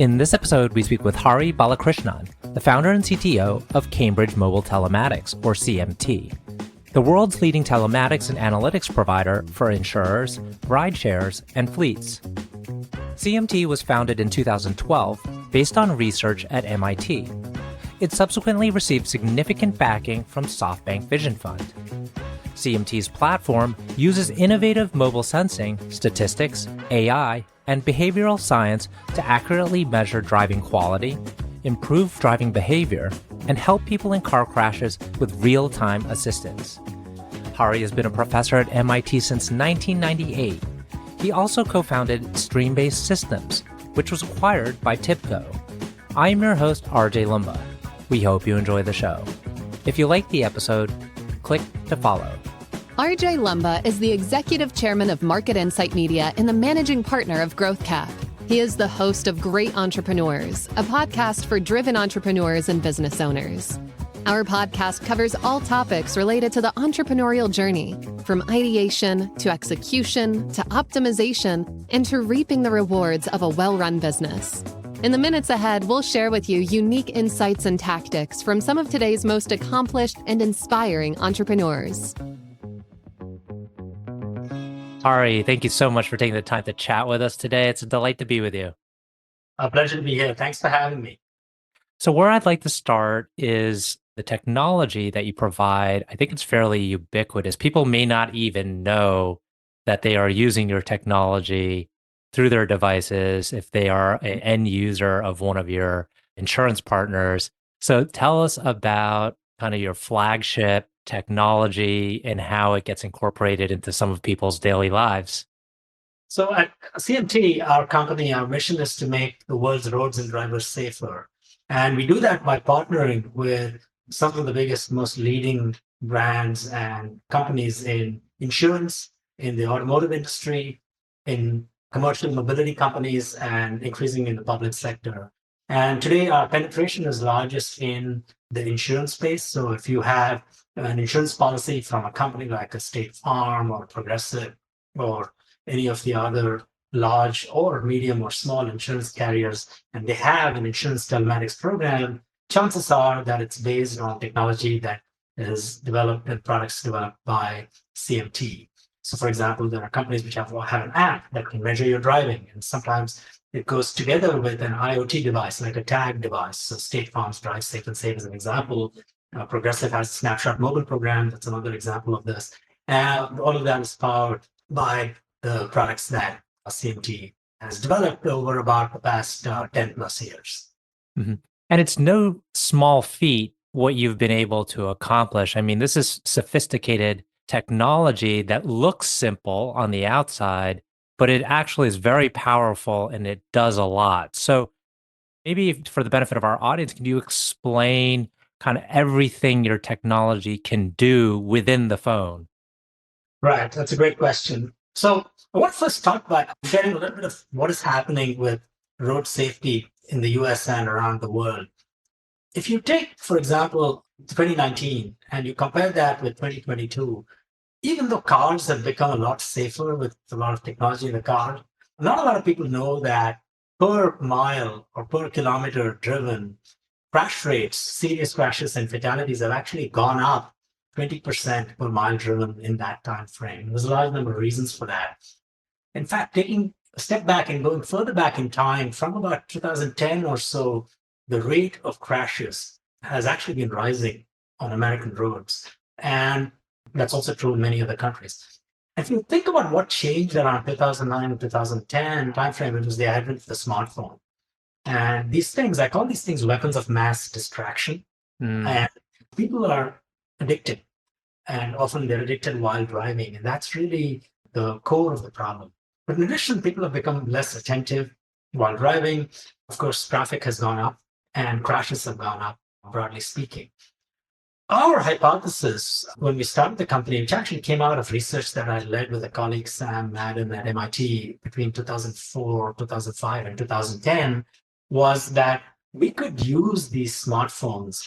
In this episode, we speak with Hari Balakrishnan, the founder and CTO of Cambridge Mobile Telematics, or CMT, the world's leading telematics and analytics provider for insurers, rideshares, and fleets. CMT was founded in 2012 based on research at MIT. It subsequently received significant backing from SoftBank Vision Fund. CMT's platform uses innovative mobile sensing, statistics, AI, and behavioral science to accurately measure driving quality, improve driving behavior, and help people in car crashes with real-time assistance. Hari has been a professor at MIT since 1998. He also co-founded StreamBase Systems, which was acquired by TIBCO. I'm your host, RJ Lumba. We hope you enjoy the show. If you like the episode, click to follow. RJ Lumba is the executive chairman of Market Insight Media and the managing partner of GrowthCap. He is the host of Great Entrepreneurs, a podcast for driven entrepreneurs and business owners. Our podcast covers all topics related to the entrepreneurial journey, from ideation to execution to optimization and to reaping the rewards of a well-run business. In the minutes ahead, we'll share with you unique insights and tactics from some of today's most accomplished and inspiring entrepreneurs. Hari, thank you so much for taking the time to chat with us today. It's a delight to be with you. A pleasure to be here. Thanks for having me. So where I'd like to start is the technology that you provide. I think it's fairly ubiquitous. People may not even know that they are using your technology through their devices if they are an end user of one of your insurance partners. So tell us about kind of your flagship technology and how it gets incorporated into some of people's daily lives. So at CMT, our company, our mission is to make the world's roads and drivers safer. And we do that by partnering with some of the biggest, most leading brands and companies in insurance, in the automotive industry, in commercial mobility companies, and increasing in the public sector. And today, our penetration is largest in the insurance space. So if you have an insurance policy from a company like a State Farm or Progressive or any of the other large or medium or small insurance carriers, and they have an insurance telematics program, chances are that it's based on technology that is developed and products developed by CMT. So for example, there are companies which have an app that can measure your driving, and sometimes it goes together with an IoT device, like a tag device. So State Farm's Drive Safe and Save is an example. Progressive has a Snapshot mobile program. That's another example of this. And all of that is powered by the products that CMT has developed over about the past 10 plus years. Mm-hmm. And it's no small feat what you've been able to accomplish. I mean, this is sophisticated technology that looks simple on the outside, but it actually is very powerful and it does a lot. So maybe for the benefit of our audience, can you explain kind of everything your technology can do within the phone? Right. That's a great question. So I want to first start by sharing a little bit of what is happening with road safety in the US and around the world. If you take, for example, 2019, and you compare that with 2022, even though cars have become a lot safer with a lot of technology in the car, not a lot of people know that per mile or per kilometer driven, crash rates, serious crashes and fatalities have actually gone up 20% per mile driven in that time frame. There's a large number of reasons for that. In fact, taking a step back and going further back in time, from about 2010 or so, the rate of crashes has actually been rising on American roads. And that's also true in many other countries. If you think about what changed around 2009 and 2010 timeframe, it was the advent of the smartphone. And these things, I call these things weapons of mass distraction. And people are addicted. And often they're addicted while driving. And that's really the core of the problem. But in addition, people have become less attentive while driving. Of course, traffic has gone up and crashes have gone up, broadly speaking. Our hypothesis when we started the company, which actually came out of research that I led with a colleague, Sam Madden at MIT between 2004, 2005, and 2010, was that we could use these smartphones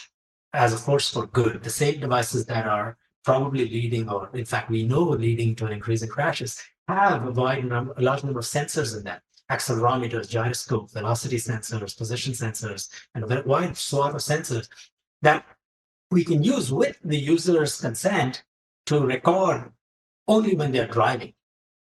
as a force for good. The same devices that are probably leading, or in fact, we know leading to an increase in crashes, have a large number of sensors in them. accelerometers, gyroscopes, velocity sensors, position sensors, and a wide swath of sensors that we can use with the user's consent to record only when they're driving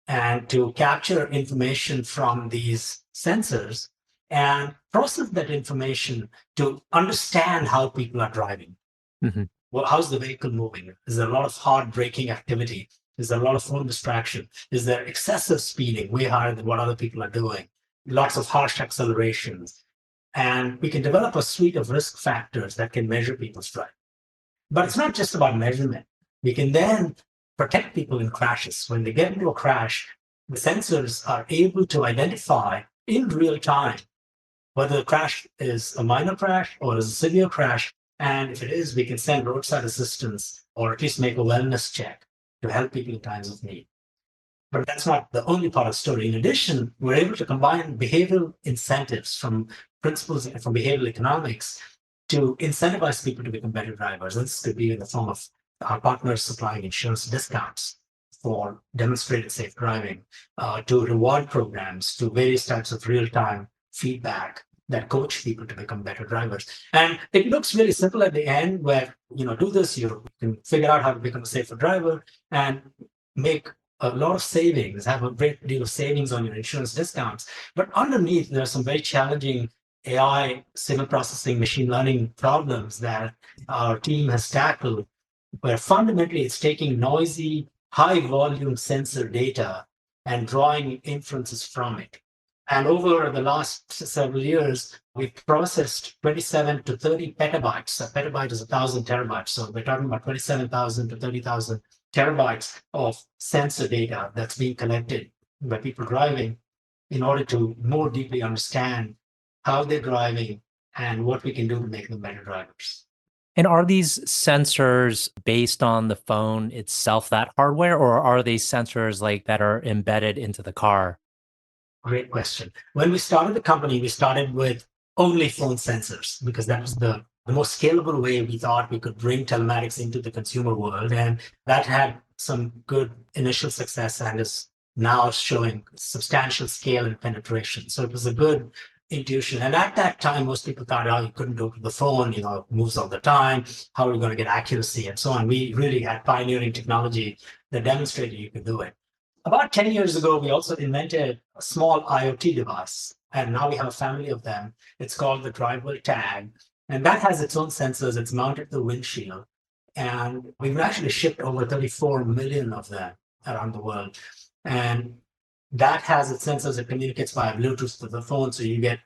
and to capture information from these sensors and process that information to understand how people are driving. Mm-hmm. Well, how's the vehicle moving? Is there a lot of hard braking activity? Is there a lot of phone distraction? Is there excessive speeding, way higher than what other people are doing? Lots of harsh accelerations. And we can develop a suite of risk factors that can measure people's driving. But it's not just about measurement. We can then protect people in crashes. When they get into a crash, the sensors are able to identify in real time whether the crash is a minor crash or is a severe crash. And if it is, we can send roadside assistance or at least make a wellness check to help people in times of need. But that's not the only part of the story. In addition, we're able to combine behavioral incentives from principles from behavioral economics to incentivize people to become better drivers. And this could be in the form of our partners supplying insurance discounts for demonstrated safe driving, to reward programs, to various types of real-time feedback that coach people to become better drivers. And it looks really simple at the end where, do this, you can figure out how to become a safer driver and make a lot of savings, have a great deal of savings on your insurance discounts. But underneath, there are some very challenging AI, signal processing, machine learning problems that our team has tackled, where fundamentally it's taking noisy, high volume sensor data and drawing inferences from it. And over the last several years, we've processed 27 to 30 petabytes. A petabyte is 1,000 terabytes. So we're talking about 27,000 to 30,000 terabytes of sensor data that's being collected by people driving in order to more deeply understand how they're driving and what we can do to make them better drivers. And are these sensors based on the phone itself, that hardware, or are these sensors like that are embedded into the car? Great question. When we started the company, we started with only phone sensors because that was the most scalable way we thought we could bring telematics into the consumer world. And that had some good initial success and is now showing substantial scale and penetration. So it was a good intuition. And at that time, most people thought, you couldn't do it with the phone, it moves all the time. How are we going to get accuracy and so on? We really had pioneering technology that demonstrated you could do it. About 10 years ago, we also invented a small IoT device, and now we have a family of them. It's called the Drivewell Tag, and that has its own sensors. It's mounted to the windshield, and we've actually shipped over 34 million of them around the world. And that has its sensors. It communicates via Bluetooth to the phone, so you get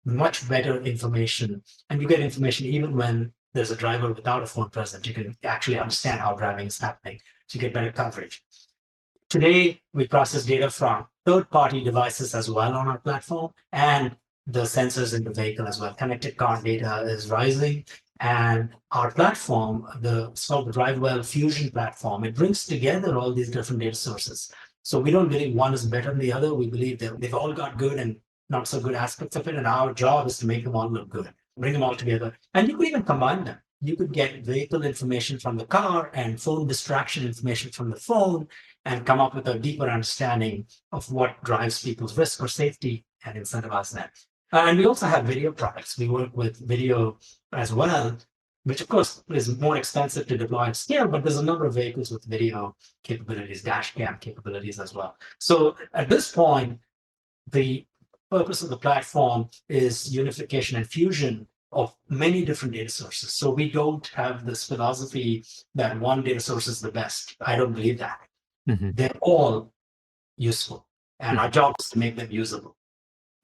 much better information, and you get information even when there's a driver without a phone present. You can actually understand how driving is happening, so you get better coverage. Today, we process data from third-party devices as well on our platform and the sensors in the vehicle as well. Connected car data is rising, and our platform, it's called the Drivewell Fusion platform. It brings together all these different data sources. So we don't believe one is better than the other. We believe that they've all got good and not so good aspects of it, and our job is to make them all look good, bring them all together. And you could even combine them. You could get vehicle information from the car and phone distraction information from the phone and come up with a deeper understanding of what drives people's risk or safety and incentivize that. And we also have video products. We work with video as well, which of course is more expensive to deploy at scale, but there's a number of vehicles with video capabilities, dash cam capabilities as well. So at this point, the purpose of the platform is unification and fusion of many different data sources. So we don't have this philosophy that one data source is the best. I don't believe that. Mm-hmm. They're all useful, and our job is to make them usable.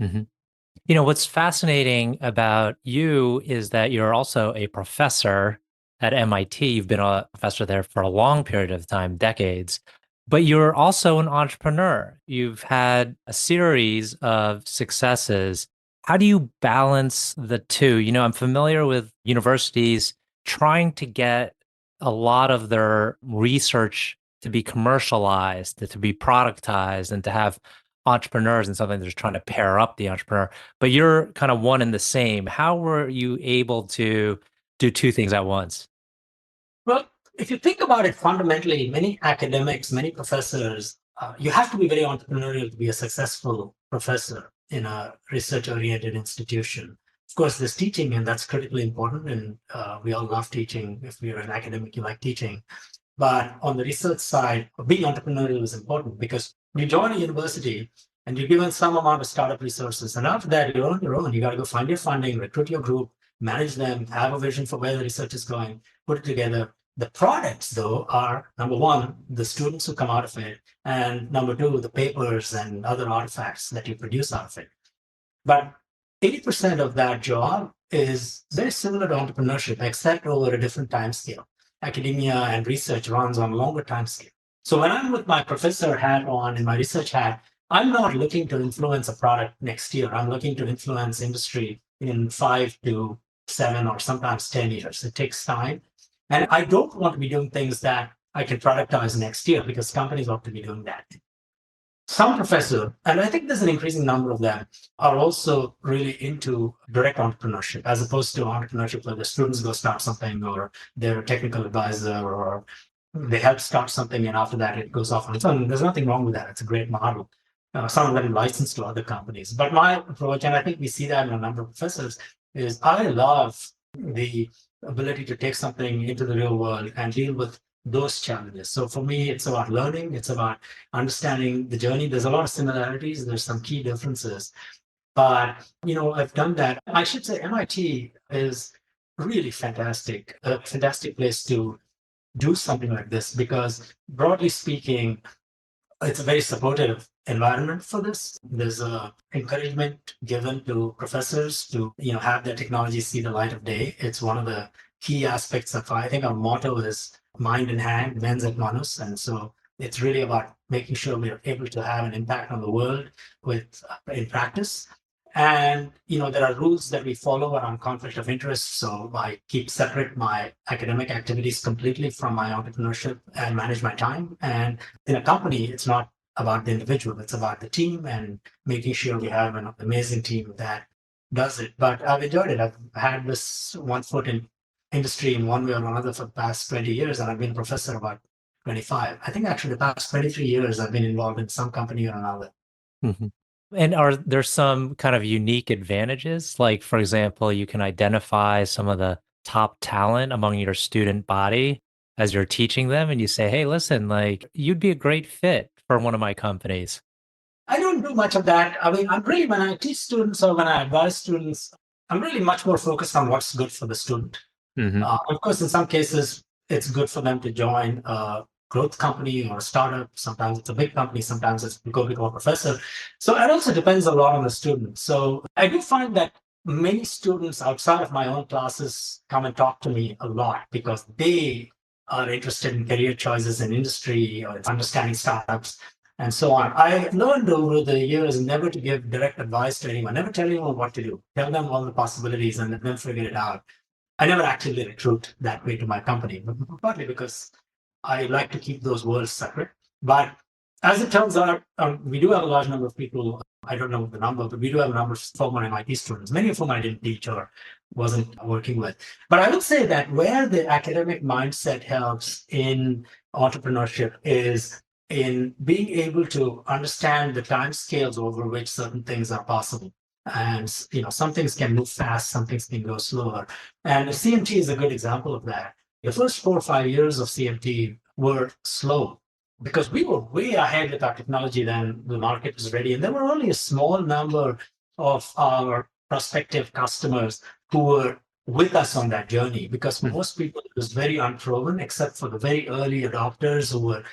Mm-hmm. What's fascinating about you is that you're also a professor at MIT. You've been a professor there for a long period of time, decades, but you're also an entrepreneur. You've had a series of successes. How do you balance the two? I'm familiar with universities trying to get a lot of their research to be commercialized, to be productized, and to have entrepreneurs and something that's trying to pair up the entrepreneur. But you're kind of one and the same. How were you able to do two things at once? Well, if you think about it fundamentally, many academics, many professors, you have to be very entrepreneurial to be a successful professor in a research-oriented institution. Of course, there's teaching, and that's critically important. And we all love teaching. If you're an academic, you like teaching. But on the research side, being entrepreneurial is important because you join a university and you're given some amount of startup resources. And after that, you're on your own. You got to go find your funding, recruit your group, manage them, have a vision for where the research is going, put it together. The products, though, are number one, the students who come out of it, and number two, the papers and other artifacts that you produce out of it. But 80% of that job is very similar to entrepreneurship, except over a different time scale. Academia and research runs on a longer time scale. So when I'm with my professor hat on and my research hat, I'm not looking to influence a product next year. I'm looking to influence industry in 5 to 7 or sometimes 10 years. It takes time. And I don't want to be doing things that I can productize next year because companies ought to be doing that. Some professors, and I think there's an increasing number of them, are also really into direct entrepreneurship as opposed to entrepreneurship where the students go start something or they're a technical advisor or they help start something and after that it goes off on its own. There's nothing wrong with that. It's a great model. Some of them licensed to other companies. But my approach, and I think we see that in a number of professors, is I love the ability to take something into the real world and deal with those challenges. So for me, it's about learning. It's about understanding the journey. There's a lot of similarities. There's some key differences. But, I've done that. I should say MIT is really fantastic, a fantastic place to do something like this because broadly speaking, it's a very supportive environment for this. There's a encouragement given to professors to, have their technology see the light of day. It's one of the key aspects of, I think our motto is mind in hand, mens et manus. And so it's really about making sure we're able to have an impact on the world in practice. And, there are rules that we follow around conflict of interest. So I keep separate my academic activities completely from my entrepreneurship and manage my time. And in a company, it's not about the individual, it's about the team and making sure we have an amazing team that does it. But I've enjoyed it. I've had this one foot in industry in one way or another for the past 20 years, and I've been a professor about 25. I think actually the past 23 years, I've been involved in some company or another. Mm-hmm. And are there some kind of unique advantages? Like, for example, you can identify some of the top talent among your student body as you're teaching them, and you say, hey, listen, like, you'd be a great fit for one of my companies. I don't do much of that. I mean, when I teach students or when I advise students, I'm really much more focused on what's good for the student. Mm-hmm. Of course, in some cases, it's good for them to join a growth company or a startup. Sometimes it's a big company. Sometimes it's go become a professor. So it also depends a lot on the student. So I do find that many students outside of my own classes come and talk to me a lot because they are interested in career choices in industry or understanding startups and so on. I learned over the years never to give direct advice to anyone, never tell anyone what to do. Tell them all the possibilities and let them figure it out. I never actively recruit that way to my company, partly because I like to keep those worlds separate. But as it turns out, we do have a large number of people. I don't know the number, but we do have a number of former MIT students, many of whom I didn't teach or wasn't working with. But I would say that where the academic mindset helps in entrepreneurship is in being able to understand the timescales over which certain things are possible. And some things can move fast, some things can go slower. And CMT is a good example of that. The first 4 or 5 years of CMT were slow because we were way ahead with our technology than the market was ready. And there were only a small number of our prospective customers who were with us on that journey because for most people it was very unproven, except for the very early adopters who were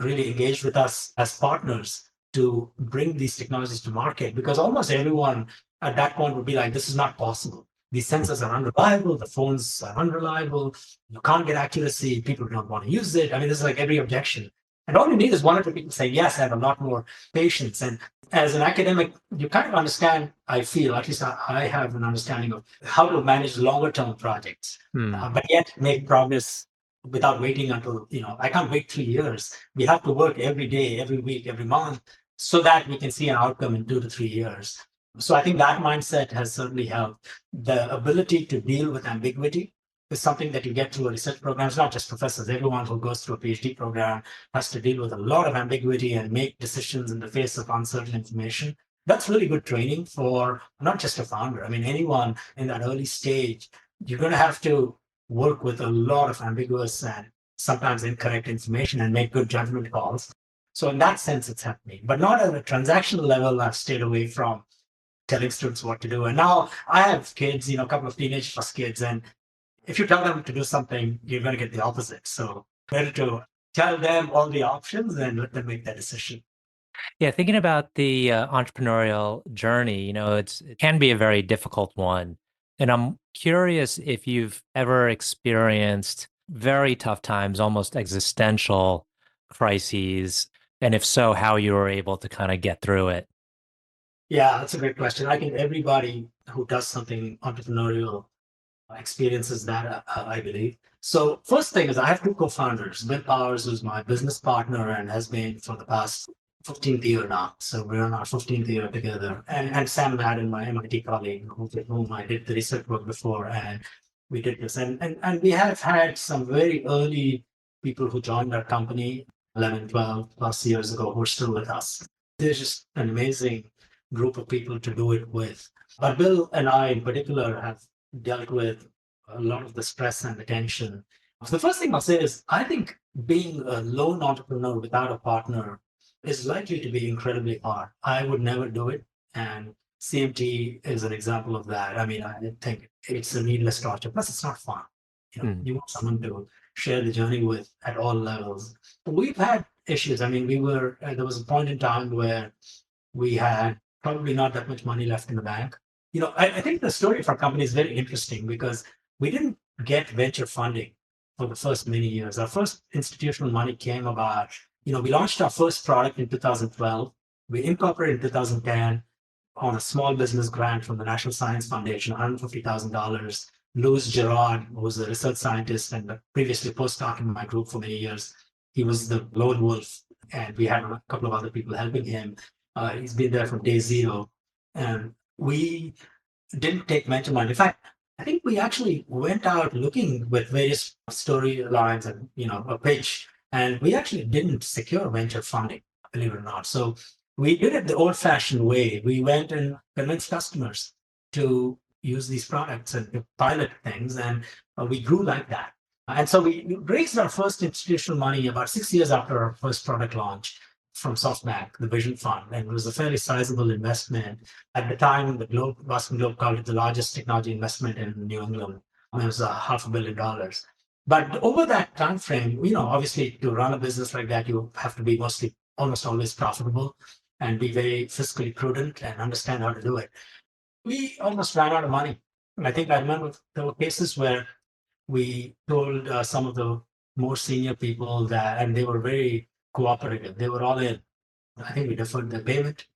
really engaged with us as partners to bring these technologies to market, because almost everyone at that point would be like, this is not possible. These sensors are unreliable, the phones are unreliable, you can't get accuracy, people don't want to use it. I mean, this is like every objection. And all you need is one or two people say, yes, I have a lot more patience. And as an academic, you kind of understand, I feel, at least I have an understanding of how to manage longer term projects, but yet make progress without waiting until, I can't wait 3 years. We have to work every day, every week, every month, so that we can see an outcome in 2 to 3 years. So I think that mindset has certainly helped. The ability to deal with ambiguity is something that you get through a research program. It's not just professors. Everyone who goes through a PhD program has to deal with a lot of ambiguity and make decisions in the face of uncertain information. that's really good training for not just a founder. I mean, anyone in that early stage, you're going to have to work with a lot of ambiguous and sometimes incorrect information and make good judgment calls. So in that sense, it's helped me, but not at a transactional level. I've stayed away from telling students what to do. And now I have kids, a couple of teenage plus kids, and if you tell them to do something, you're going to get the opposite. So better to tell them all the options and let them make that decision. Yeah, thinking about the entrepreneurial journey, it can be a very difficult one. And I'm curious if you've ever experienced very tough times, almost existential crises, and if so, how you were able to kind of get through it. Yeah, that's a great question. I think everybody who does something entrepreneurial experiences that, I believe. So first thing is I have two co-founders, Bill Powers, who's my business partner and has been for the past 15th year now. So we're on our 15th year together. And Sam Madden, my MIT colleague, with whom I did the research work before, and we did this. And we have had some very early people who joined our company 11, 12 plus years ago who are still with us. There's just an amazing group of people to do it with. But Bill and I in particular have dealt with a lot of the stress and the tension. So the first thing I'll say is I think being a lone entrepreneur without a partner is likely to be incredibly hard. I would never do it. And CMT is an example of that. I mean, I think it's a needless torture. Plus, it's not fun. You want someone to share the journey with at all levels. We've had issues. I mean, there was a point in time where we had probably not that much money left in the bank. I think the story of our company is very interesting because we didn't get venture funding for the first many years. Our first institutional money came about, we launched our first product in 2012. We incorporated in 2010 on a small business grant from the National Science Foundation, $150,000. Louis Gerard, who was a research scientist and previously postdoc in my group for many years, he was the lone wolf, and we had a couple of other people helping him. He's been there from day zero. And we didn't take venture money. In fact, I think we actually went out looking with various storylines and a pitch, and we actually didn't secure venture funding, believe it or not. So we did it the old-fashioned way. We went and convinced customers to use these products and to pilot things, and we grew like that. And so we raised our first institutional money about 6 years after our first product launch from SoftBank, the Vision Fund, and it was a fairly sizable investment. At the time, the Boston Globe called it the largest technology investment in New England. It was $500 million. But over that time frame, obviously to run a business like that, you have to be almost always profitable and be very fiscally prudent and understand how to do it. We almost ran out of money. I think I remember there were cases where we told some of the more senior people that, and they were very cooperative. They were all in. I think we deferred the payment.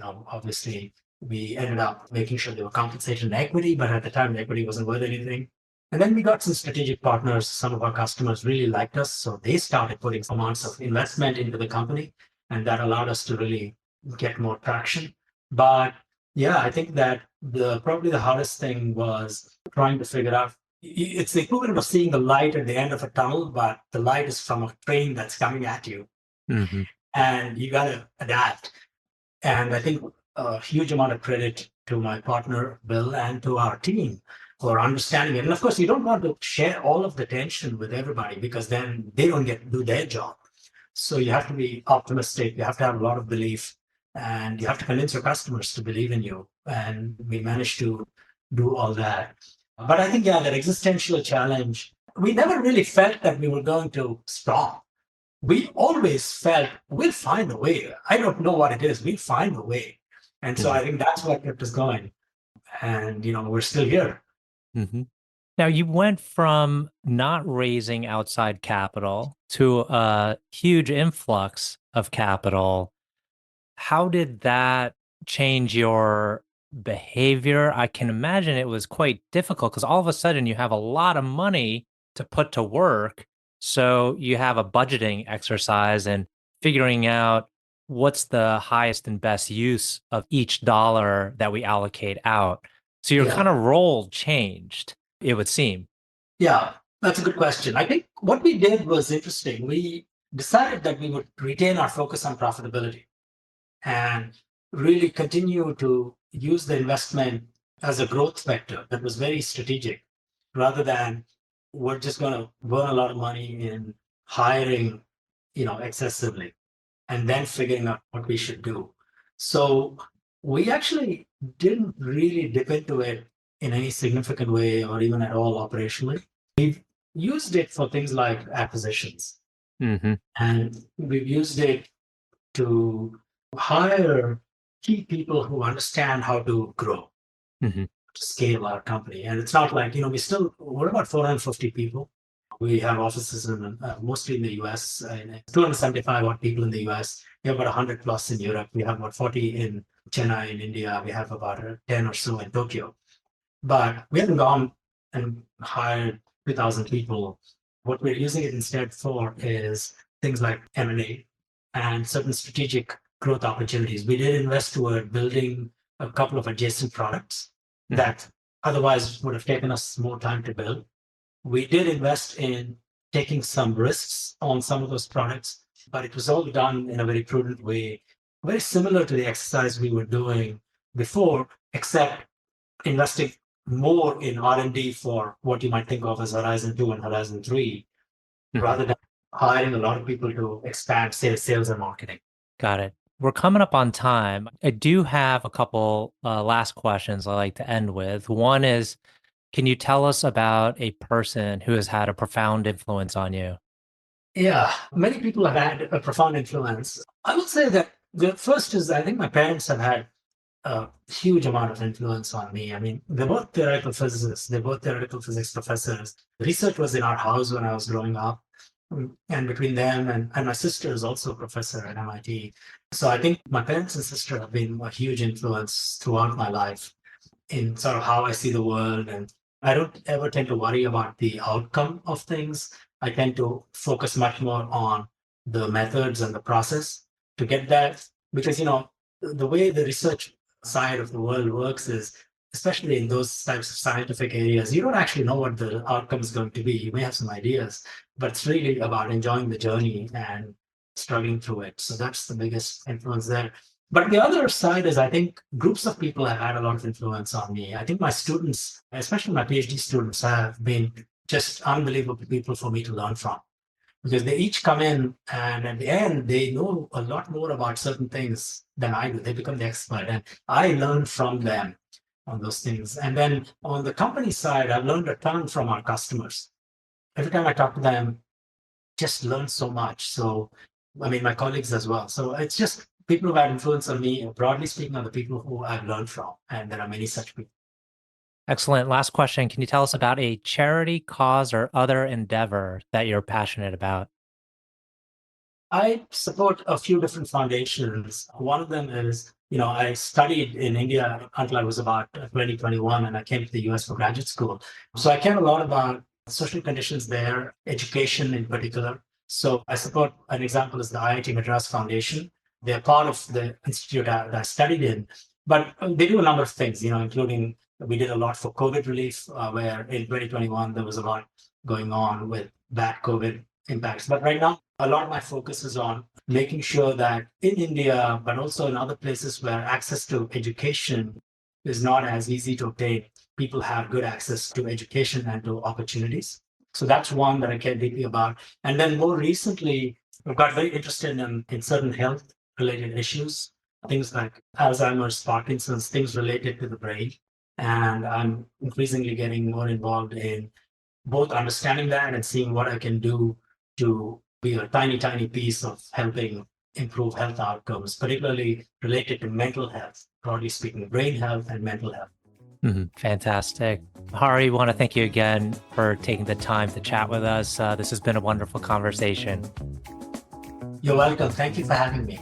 Obviously, we ended up making sure they were compensated in equity, but at the time, the equity wasn't worth anything. And then we got some strategic partners. Some of our customers really liked us, so they started putting amounts of investment into the company, and that allowed us to really get more traction. But yeah, I think that probably the hardest thing was trying to figure out. It's the equivalent of seeing the light at the end of a tunnel, but the light is from a train that's coming at you. Mm-hmm. And you got to adapt. And I think a huge amount of credit to my partner, Bill, and to our team for understanding it. And of course, you don't want to share all of the tension with everybody because then they don't get to do their job. So you have to be optimistic. You have to have a lot of belief, and you have to convince your customers to believe in you. And we managed to do all that. But I think, that existential challenge, we never really felt that we were going to stop. We always felt we'll find a way. I don't know what it is. We'll find a way. And so I think that's what kept us going. And, we're still here. Mm-hmm. Now, you went from not raising outside capital to a huge influx of capital. How did that change your behavior? I can imagine it was quite difficult because all of a sudden you have a lot of money to put to work. So you have a budgeting exercise and figuring out what's the highest and best use of each dollar that we allocate out. So your kind of role changed, it would seem. Yeah, that's a good question. I think what we did was interesting. We decided that we would retain our focus on profitability. And really continue to use the investment as a growth vector that was very strategic, rather than we're just going to burn a lot of money in hiring, excessively, and then figuring out what we should do. So we actually didn't really dip into it in any significant way or even at all operationally. We've used it for things like acquisitions, and we've used it to hire key people who understand how to grow, to scale our company. And it's not like, we're about 450 people. We have offices in mostly in the US, 275 odd people in the US. We have about 100 plus in Europe. We have about 40 in Chennai, in India. We have about 10 or so in Tokyo. But we haven't gone and hired 2,000 people. What we're using it instead for is things like M&A and certain strategic growth opportunities. We did invest toward building a couple of adjacent products that otherwise would have taken us more time to build. We did invest in taking some risks on some of those products, but it was all done in a very prudent way, very similar to the exercise we were doing before, except investing more in R&D for what you might think of as Horizon 2 and Horizon 3, rather than hiring a lot of people to expand sales and marketing. Got it. We're coming up on time. I do have a couple last questions I like to end with. One is, can you tell us about a person who has had a profound influence on you? Yeah, many people have had a profound influence. I would say that the first is, I think my parents have had a huge amount of influence on me. I mean, they're both theoretical physicists. They're both theoretical physics professors. Research was in our house when I was growing up. And between them and my sister is also a professor at MIT. So I think my parents and sister have been a huge influence throughout my life in sort of how I see the world. And I don't ever tend to worry about the outcome of things. I tend to focus much more on the methods and the process to get that. Because, the way the research side of the world works is, especially in those types of scientific areas, you don't actually know what the outcome is going to be. You may have some ideas, but it's really about enjoying the journey and struggling through it. So that's the biggest influence there. But the other side is, I think groups of people have had a lot of influence on me. I think my students, especially my PhD students, have been just unbelievable people for me to learn from. Because they each come in and at the end, they know a lot more about certain things than I do. They become the expert and I learn from them on those things. And then on the company side, I've learned a ton from our customers. Every time I talk to them, just learn so much. So, I mean, my colleagues as well. So it's just people who have influence on me, broadly speaking, are the people who I've learned from. And there are many such people. Excellent. Last question. Can you tell us about a charity, cause, or other endeavor that you're passionate about? I support a few different foundations. One of them is, I studied in India until I was about 2021, and I came to the US for graduate school. So I care a lot about social conditions there, education in particular. So I support, an example is the IIT Madras Foundation. They're part of the institute that I studied in, but they do a number of things, including we did a lot for COVID relief, where in 2021, there was a lot going on with bad COVID impacts. But right now, a lot of my focus is on making sure that in India, but also in other places where access to education is not as easy to obtain, people have good access to education and to opportunities. So that's one that I care deeply about. And then more recently, I've got very interested in certain health-related issues, things like Alzheimer's, Parkinson's, things related to the brain. And I'm increasingly getting more involved in both understanding that and seeing what I can do to be a tiny, tiny piece of helping improve health outcomes, particularly related to mental health, broadly speaking, brain health and mental health. Fantastic. Hari, want to thank you again for taking the time to chat with us. This has been a wonderful conversation. You're welcome. Thank you for having me.